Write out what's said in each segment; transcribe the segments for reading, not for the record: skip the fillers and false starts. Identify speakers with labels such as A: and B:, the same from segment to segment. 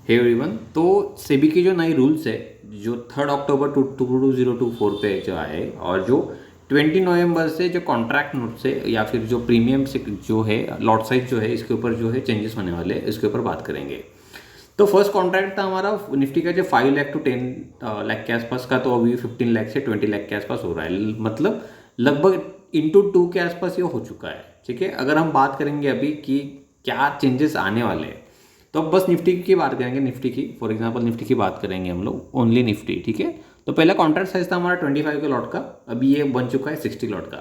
A: Hey everyone, तो सेबी की जो नई रूल्स है जो 3 अक्टूबर 2024 पे जो आए और जो 20 नवंबर से जो कॉन्ट्रैक्ट नोट से या फिर जो प्रीमियम से जो है लॉट साइज जो है इसके ऊपर जो है चेंजेस होने वाले हैं, इसके ऊपर बात करेंगे। तो फर्स्ट कॉन्ट्रैक्ट था हमारा निफ्टी का जो 5 लाख टू 10 लाख के आसपास का, तो अभी 15 लाख से 20 लाख के आसपास हो रहा है, मतलब लगभग *2 के आसपास ये हो चुका है। ठीक है, अगर हम बात करेंगे अभी कि क्या चेंजेस आने वाले हैं, तो अब बस निफ्टी की बात करेंगे। निफ्टी की फॉर एग्जांपल निफ्टी की बात करेंगे हम लोग, ओनली निफ्टी। ठीक है, तो पहला कॉन्ट्रैक्ट साइज था हमारा 25 के लॉट का, अभी ये बन चुका है 60 लॉट का।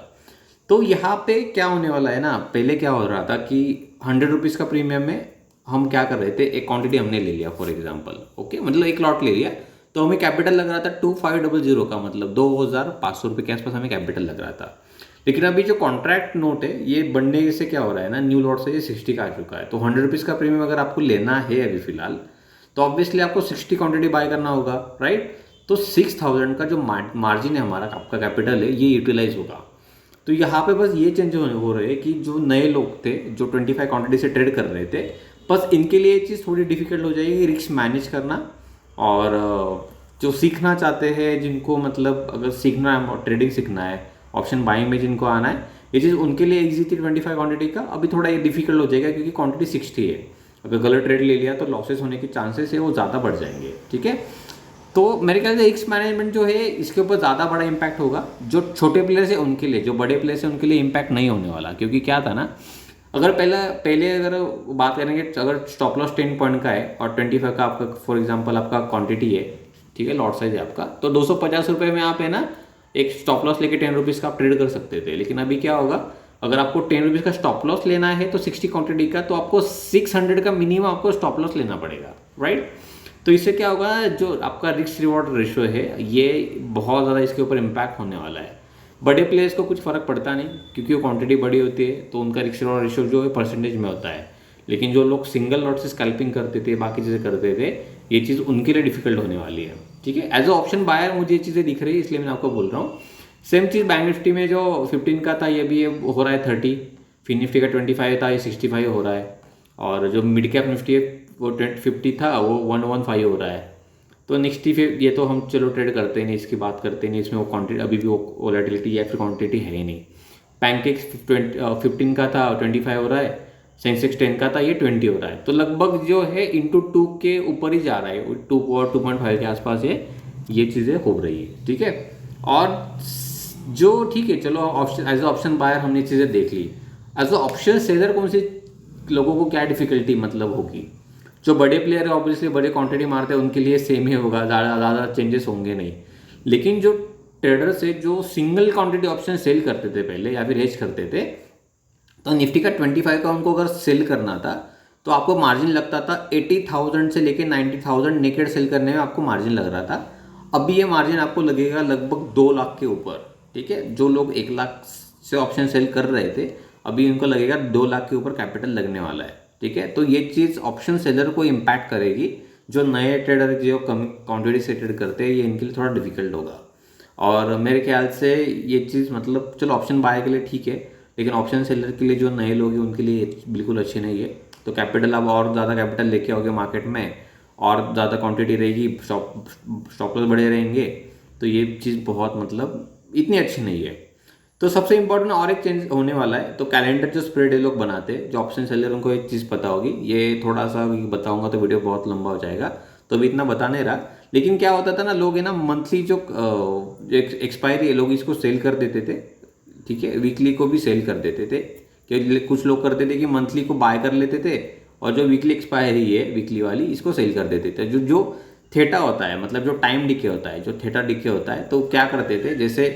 A: तो यहाँ पे क्या होने वाला है ना, पहले क्या हो रहा था कि 100 रुपीज़ का प्रीमियम में हम क्या कर रहे थे, एक क्वांटिटी हमने ले लिया फॉर एग्जांपल, ओके, मतलब एक लॉट ले लिया, तो हमें कैपिटल लग रहा था 2500 का, मतलब 2500 रुपये के आसपास हमें कैपिटल लग रहा था। लेकिन अभी जो कॉन्ट्रैक्ट नोट है ये बनने से क्या हो रहा है ना, न्यू लॉट से ये 60 का आ चुका है। तो 100 रुपीज़ का प्रीमियम अगर आपको लेना है अभी फिलहाल, तो ऑब्वियसली आपको 60 क्वांटिटी बाय करना होगा, राइट। तो 6000 का जो मार्जिन है हमारा, आपका कैपिटल है, ये यूटिलाइज होगा। तो यहाँ पे बस ये चेंज हो रहे हैं कि जो नए लोग थे जो 25 क्वांटिटी से ट्रेड कर रहे थे, बस इनके लिए ये चीज़ थोड़ी डिफिकल्ट हो जाएगी रिस्क मैनेज करना। और जो सीखना चाहते हैं, जिनको मतलब अगर सीखना है, ट्रेडिंग सीखना है, ऑप्शन बाइंग में जिनको आना है, ये चीज़ उनके लिए ईजी थी 25 क्वांटिटी का। अभी थोड़ा ये डिफिकल्ट हो जाएगा क्योंकि क्वांटिटी 60 है। अगर गलत ट्रेड ले लिया तो लॉसेस होने के चांसेस है वो ज़्यादा बढ़ जाएंगे। ठीक है, तो मेरे ख्याल से रिस्क मैनेजमेंट जो है इसके ऊपर ज़्यादा बड़ा इम्पैक्ट होगा। जो छोटे प्लेयर्स है उनके लिए, जो बड़े प्लेयर्स है उनके लिए इम्पैक्ट नहीं होने वाला, क्योंकि क्या था ना, अगर पहले अगर बात करेंगे, अगर स्टॉप लॉस 10 पॉइंट का है और 25 का आपका फॉर एग्जांपल आपका क्वांटिटी है, ठीक है, लॉट साइज है आपका, तो 250 रुपये में आप है ना एक स्टॉप लॉस लेके 10 रुपीज़ का आप ट्रेड कर सकते थे। लेकिन अभी क्या होगा, अगर आपको 10 रुपीज़ का स्टॉप लॉस लेना है तो 60 क्वांटिटी का, तो आपको 600 का मिनिमम आपको स्टॉप लॉस लेना पड़ेगा, राइट। तो इससे क्या होगा, जो आपका रिस्क रिवॉर्ड रेशियो है ये बहुत ज़्यादा इसके ऊपर इम्पैक्ट होने वाला है। बड़े प्लेयर्स को कुछ फ़र्क पड़ता नहीं क्योंकि वो क्वांटिटी बड़ी होती है, तो उनका रिस्क रिवॉर्ड रेशियो जो है परसेंटेज में होता है। लेकिन जो लोग सिंगल लॉट से स्कैल्पिंग करते थे, बाकी चीज़ें करते थे, ये चीज़ उनके लिए डिफिकल्ट होने वाली है। ठीक है, एज अ ऑप्शन बायर मुझे ये चीज़ें दिख रही है, इसलिए मैं आपको बोल रहा हूँ। सेम चीज़ बैंक निफ्टी में जो 15 का था, ये भी ये हो रहा है 30। फिन निफ्टी का 25 था, ये 65 हो रहा है। और जो मिड कैप निफ्टी है वो 50 था, वो 115 हो रहा है। तो निफ्टी फिर ये तो हम चलो ट्रेड करते ही नहीं, इसकी बात करते नहीं, इसमें वो क्वांटिटी अभी भी वो वोलेटिलिटी या फिर क्वांटिटी है ही नहीं। पैनकेक्स 15 का था 25 हो रहा है, सेंसेक्स 10 का था, ये 20 हो रहा है। तो लगभग जो है *2 के ऊपर ही जा रहा है, 2 और 2.5 के आसपास ये चीज़ें हो रही है। ठीक है, और जो ठीक है, चलो option as a option buyer हमने चीज़ें देख ली। एज अ ऑप्शन सेलर कौन सी लोगों को क्या डिफिकल्टी मतलब होगी, जो बड़े प्लेयर है ऑब्वियसली बड़े क्वांटिटी मारते हैं उनके लिए सेम ही होगा, ज़्यादा चेंजेस होंगे नहीं। लेकिन जो ट्रेडर्स है जो सिंगल क्वांटिटी ऑप्शन सेल करते थे पहले या फिर हेज करते थे, तो निफ्टी का 25 का उनको अगर सेल करना था तो आपको मार्जिन लगता था 80,000 से लेके 90,000 नेकेड सेल करने में आपको मार्जिन लग रहा था। अभी ये मार्जिन आपको लगेगा लगभग 2 लाख के ऊपर। ठीक है, जो लोग 1 लाख से ऑप्शन सेल कर रहे थे, अभी उनको लगेगा 2 लाख के ऊपर कैपिटल लगने वाला है। ठीक है, तो ये चीज़ ऑप्शन सेलर को इम्पैक्ट करेगी। जो नए ट्रेडर जो कम क्वान्टिटी से ट्रेड करते हैं, ये इनके लिए थोड़ा डिफिकल्ट होगा। और मेरे ख्याल से ये चीज़ मतलब चलो ऑप्शन बाय के लिए ठीक है, लेकिन ऑप्शन सेलर के लिए जो नए लोग हैं उनके लिए बिल्कुल अच्छी नहीं है। तो कैपिटल आप और ज़्यादा कैपिटल लेके आओगे मार्केट में, और ज़्यादा क्वांटिटी रहेगी, स्टॉप लॉस बड़े रहेंगे, तो ये चीज़ बहुत मतलब इतनी अच्छी नहीं है। तो सबसे इंपॉर्टेंट और एक चेंज होने वाला है, तो कैलेंडर जो स्प्रेड है लोग बनाते हैं, जो ऑप्शन सेलर उनको एक चीज़ पता होगी, ये थोड़ा सा बताऊंगा तो वीडियो बहुत लंबा हो जाएगा, तो अभी इतना बता नहीं रहा। लेकिन क्या होता था ना, लोग है ना मंथली जो एक्सपायरी है लोग इसको सेल कर देते थे। ठीक है, वीकली को भी सेल कर देते थे, कि कुछ लोग करते थे कि मंथली को बाय कर लेते थे और जो वीकली एक्सपायरी है वीकली वाली इसको सेल कर देते थे। जो जो थेटा होता है, मतलब जो टाइम डिके होता है, जो थेटा डिके होता है, तो क्या करते थे, जैसे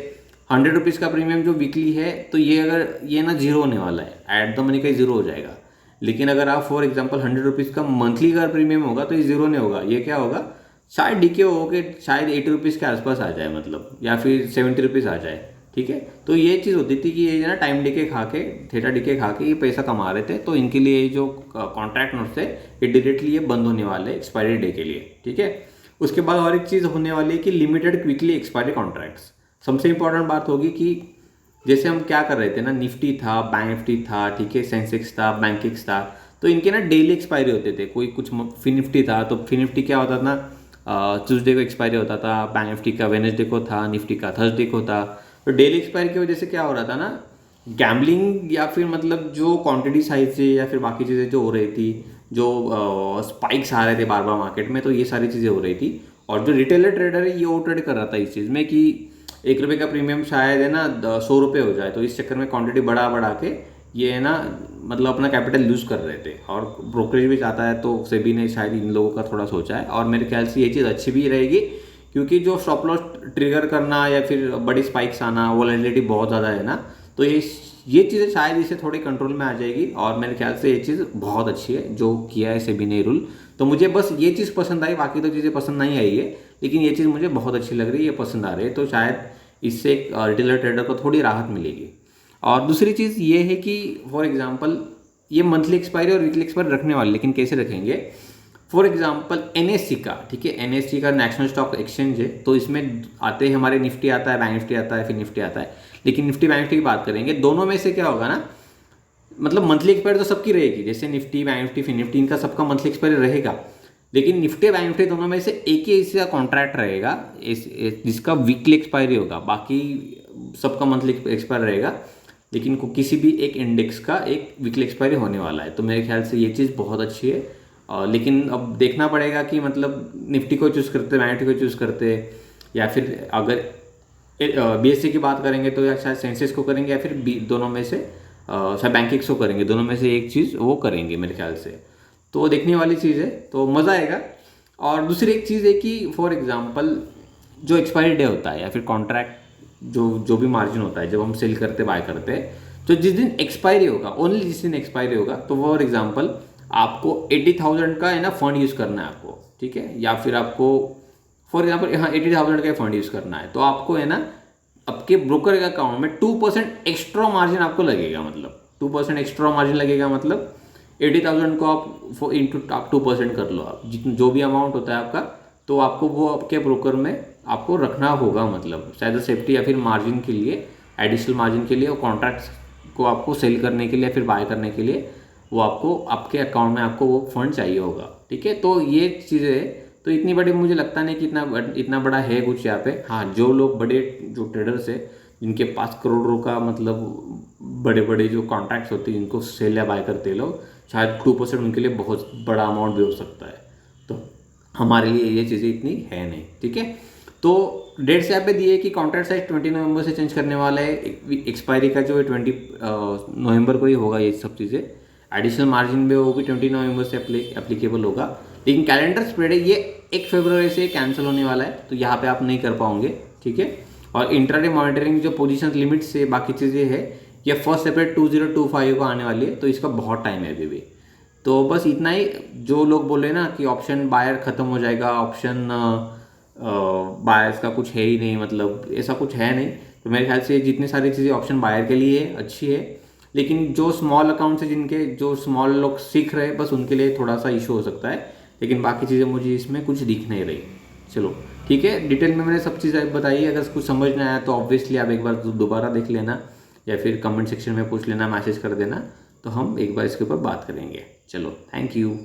A: 100 रुपीज़ का प्रीमियम जो वीकली है, तो ये अगर ये ना जीरो होने वाला है, एट द मनी का जीरो हो जाएगा। लेकिन अगर आप फॉर एग्जांपल 100 रुपीज़ का मंथली का प्रीमियम होगा तो ये जीरो नहीं होगा, ये क्या होगा, शायद डीके हो के शायद 80 रुपीज़ के आसपास आ जाए, मतलब या फिर 70 रुपीज़ आ जाए। ठीक है, तो ये चीज़ होती थी कि ये ना टाइम डिके खा के, थेटा डिके खा के ये पैसा कमा रहे थे। तो इनके लिए ये जो कॉन्ट्रैक्ट नोट्स है ये डायरेक्टली ये बंद होने वाले एक्सपायरी डे के लिए। ठीक है, उसके बाद और एक चीज़ होने वाली है कि लिमिटेड क्विकली एक्सपायरी कॉन्ट्रैक्ट्स। सबसे इंपॉर्टेंट बात होगी कि जैसे हम क्या कर रहे थे ना, निफ्टी था, बैंक निफ्टी था, ठीक है, सेंसेक्स था, बैंकिक्स था, तो इनके ना डेली एक्सपायरी होते थे। कोई कुछ फिन निफ्टी था तो फिन निफ्टी क्या होता था, ट्यूसडे को एक्सपायरी होता था, बैंक निफ्टी का वेडनेसडे को था, निफ्टी का थर्सडे को था। तो डेली एक्सपायरी की वजह से क्या हो रहा था ना, गैम्बलिंग या फिर मतलब जो क्वांटिटी साइज से या फिर बाकी चीज़ें जो हो रही थी, जो स्पाइक्स आ रहे थे बार बार मार्केट में, तो ये सारी चीज़ें हो रही थी। और जो रिटेलर ट्रेडर है ये वो ट्रेड कर रहा था इस चीज़ में कि 1 रुपये का प्रीमियम शायद है ना 100 रुपये हो जाए, तो इस चक्कर में क्वांटिटी बढ़ा बढ़ा के ये है ना मतलब अपना कैपिटल लूज कर रहे थे। और ब्रोकरेज भी चाहता है तो सेबी ने शायद इन लोगों का थोड़ा सोचा है, और मेरे ख्याल से ये चीज़ अच्छी भी रहेगी, क्योंकि जो स्टॉप लॉस ट्रिगर करना या फिर बड़ी स्पाइक्स आना, वोलेटिलिटी बहुत ज़्यादा है ना, तो ये चीज़ें शायद इससे थोड़ी कंट्रोल में आ जाएगी। और मेरे ख्याल से ये चीज़ बहुत अच्छी है जो किया है सेबी ने रूल। तो मुझे बस ये चीज़ पसंद आई, बाकी तो चीज़ें पसंद नहीं आई है, लेकिन ये चीज़ मुझे बहुत अच्छी लग रही है, ये पसंद आ रही है। तो शायद इससे रिटेलर ट्रेडर को थोड़ी राहत मिलेगी। और दूसरी चीज़ ये है कि फॉर एग्जांपल ये मंथली एक्सपायरी और वीकली एक्सपायरी रखने वाले, लेकिन कैसे रखेंगे। फॉर एग्जांपल एनएससी का, ठीक है, एनएससी का नेशनल स्टॉक एक्सचेंज है, तो इसमें आते हैं हमारे निफ्टी आता है, बैंक निफ्टी आता है, फिर निफ्टी आता है। लेकिन निफ्टी बैंक निफ्टी की बात करेंगे, दोनों में से क्या होगा ना, मतलब मंथली एक्सपायरी तो सबकी रहेगी, जैसे निफ्टी बैंक निफ्टी फिर निफ्टी इनका सबका मंथली एक्सपायरी रहेगा। लेकिन निफ्टी बैंक निफ्टी दोनों में से एक ही इसका कॉन्ट्रैक्ट रहेगा जिसका वीकली एक्सपायरी होगा, बाकी सबका मंथली एक्सपायर रहेगा। लेकिन किसी भी एक इंडेक्स का एक वीकली एक्सपायरी होने वाला है। तो मेरे ख्याल से ये चीज़ बहुत अच्छी है। लेकिन अब देखना पड़ेगा कि मतलब निफ्टी को चूज़ करते, बैंक निफ्टी को चूज़ करते, या फिर अगर बीएससी की बात करेंगे तो या शायद सेंसेक्स को करेंगे, या फिर दोनों में से शायद बैंकिंग्स को करेंगे, दोनों में से एक चीज़ वो करेंगे मेरे ख्याल से। तो देखने वाली चीज़ है, तो मज़ा आएगा। और दूसरी एक चीज़ है कि फॉर एग्जांपल जो एक्सपायरी डे होता है या फिर कॉन्ट्रैक्ट जो भी मार्जिन होता है जब हम सेल करते बाय करते हैं, तो जिस दिन एक्सपायरी होगा, ओनली जिस दिन एक्सपायरी होगा, तो फॉर एग्जांपल आपको 80,000 का है ना फंड यूज़ करना है आपको, ठीक है, या फिर आपको फॉर एग्जांपल यहाँ 80,000 का फंड यूज़ करना है, तो आपको है ना आपके ब्रोकर के अकाउंट में 2% एक्स्ट्रा मार्जिन आपको लगेगा। मतलब 2% एक्स्ट्रा मार्जिन लगेगा, मतलब 80,000 को आप इंटू आप 2% कर लो, आप जितना जो भी अमाउंट होता है आपका, तो आपको वो आपके ब्रोकर में आपको रखना होगा। मतलब शायद सेफ्टी या फिर मार्जिन के लिए, एडिशनल मार्जिन के लिए, और कॉन्ट्रैक्ट्स को आपको सेल करने के लिए फिर बाय करने के लिए वो आपको आपके अकाउंट में आपको वो फंड चाहिए होगा, ठीक है। तो ये चीज़ें तो इतनी बड़ी मुझे लगता नहीं कि इतना बड़ा है कुछ यहाँ पे। हाँ, जो लोग बड़े जो ट्रेडर्स है जिनके पास करोड़ों का मतलब बड़े बड़े जो कॉन्ट्रैक्ट्स होते हैं जिनको सेल या बाय करते हैं लोग, शायद 2% उनके लिए बहुत बड़ा अमाउंट भी हो सकता है। तो हमारे लिए ये चीज़ें इतनी है नहीं, ठीक है। तो डेट्स यहाँ पे दिए कि कॉन्ट्रैक्ट साइज 20 नवंबर से चेंज करने वाला है, एक्सपायरी का जो है 20 नवंबर को ही होगा ये सब चीज़ें। एडिशनल मार्जिन में वो भी 20 नवंबर से एप्लीकेबल होगा। लेकिन कैलेंडर स्प्रेड है ये 1 फरवरी से कैंसिल होने वाला है, तो यहाँ पे आप नहीं कर पाओगे, ठीक है। और इंट्राडे मॉनिटरिंग जो पोजीशन लिमिट से बाकी चीज़ें है ये 1 अप्रैल 2025 को आने वाली है, तो इसका बहुत टाइम है अभी भी। तो बस इतना ही। जो लोग बोले ना कि ऑप्शन बायर ख़त्म हो जाएगा, ऑप्शन बायर्स का कुछ है ही नहीं, मतलब ऐसा कुछ है नहीं। तो मेरे ख्याल से जितनी सारी चीज़ें ऑप्शन बायर के लिए है अच्छी है, लेकिन जो स्मॉल अकाउंट्स है जिनके जो स्मॉल लोग सीख रहे हैं बस उनके लिए थोड़ा सा इशू हो सकता है। लेकिन बाकी चीज़ें मुझे इसमें कुछ दिख नहीं रही। चलो ठीक है, डिटेल में मैंने सब चीज़ें बताई। अगर कुछ समझ नहीं आया तो ऑब्वियसली आप एक बार दोबारा देख लेना, या फिर कमेंट सेक्शन में पूछ लेना, मैसेज कर देना, तो हम एक बार इसके ऊपर बात करेंगे। चलो, थैंक यू।